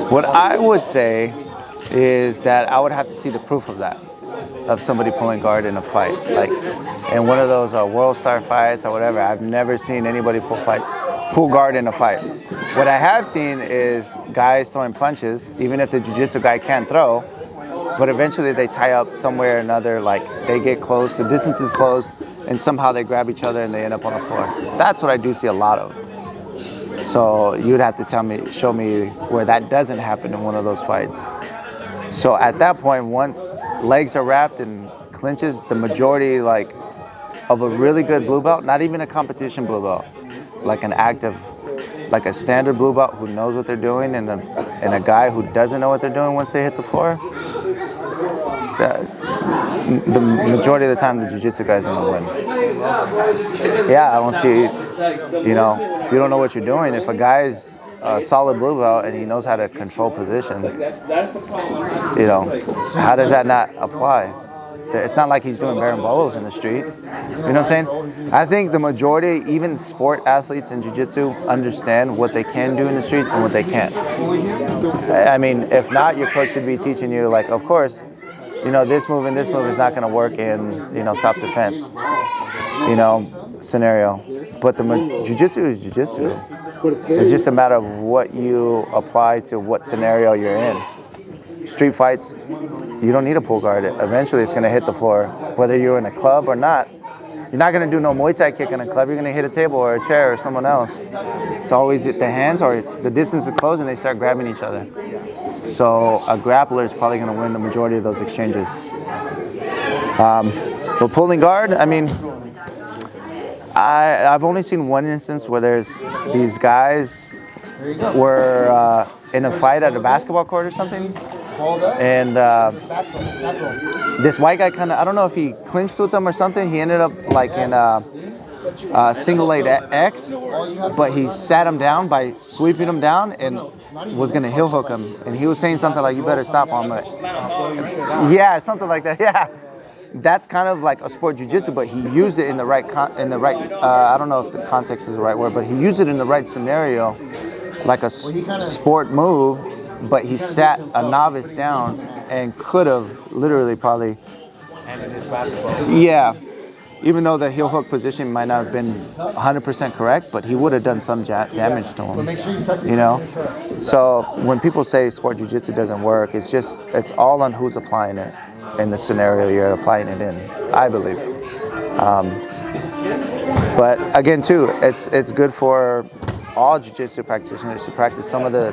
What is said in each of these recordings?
What I would say is that I would have to see the proof of that, of somebody pulling guard in a fight. Like in one of those World Star fights or whatever, I've never seen anybody pull guard in a fight. What I have seen is guys throwing punches, even if the jiu-jitsu guy can't throw, but eventually they tie up somewhere or another, like they get close, the distance is closed, and somehow they grab each other and they end up on the floor. That's what I do see a lot of. So you'd have to show me where that doesn't happen in one of those fights. So at that point, once legs are wrapped and clinches, the majority of a really good blue belt, not even a competition blue belt, like an active, like a standard blue belt who knows what they're doing, and a guy who doesn't know what they're doing once they hit the floor, the majority of the time the jiu-jitsu guy's gonna win. Yeah, I don't see, if you don't know what you're doing, if a guy's a solid blue belt and he knows how to control position, how does that not apply? It's not like he's doing berimbolos in the street. You know what I'm saying? I think the majority, even sport athletes in jiu-jitsu, understand what they can do in the street and what they can't. I mean, if not, your coach should be teaching you, of course, this move and this move is not going to work in, self-defense, scenario. But the jiu-jitsu is jiu-jitsu. It's just a matter of what you apply to what scenario you're in. Street fights, you don't need to pull guard it. Eventually it's going to hit the floor, whether you're in a club or not. You're not going to do no Muay Thai kick in a club. You're going to hit a table or a chair or someone else. It's always the hands or the distance is close and they start grabbing each other. So a grappler is probably going to win the majority of those exchanges. But pulling guard, I mean, I've only seen one instance where there's these guys were in a fight at a basketball court or something, and this white guy I don't know if he clinched with them or something. He ended up in single leg X, but he sat him down by sweeping him down and was going to heel hook him. And he was saying something like, "You better stop him." Yeah, something like that. Yeah. That's kind of like a sport jiu-jitsu, but he used it in the right, I don't know if the context is the right word, but he used it in the right scenario, like a sport move, but he sat a novice down and could have literally probably, yeah, even though the heel hook position might not have been 100% correct, but he would have done some damage to him, So when people say sport jiu-jitsu doesn't work, it's all on who's applying it in the scenario you're applying it in, I believe. But again, too, it's good for all jiu-jitsu practitioners to practice some of the,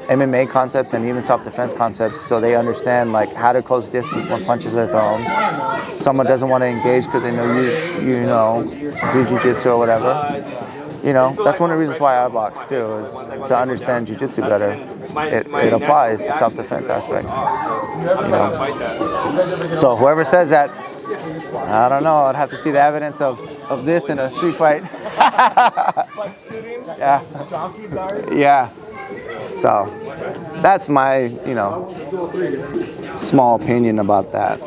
MMA concepts and even self-defense concepts, so they understand how to close distance when punches are thrown. Someone doesn't want to engage because they know you do jiu-jitsu or whatever. That's one of the reasons why I box too, is to understand jiu-jitsu better. It applies to self-defense aspects. So whoever says that, I don't know. I'd have to see the evidence of this in a street fight. Yeah. Yeah. So that's my, small opinion about that.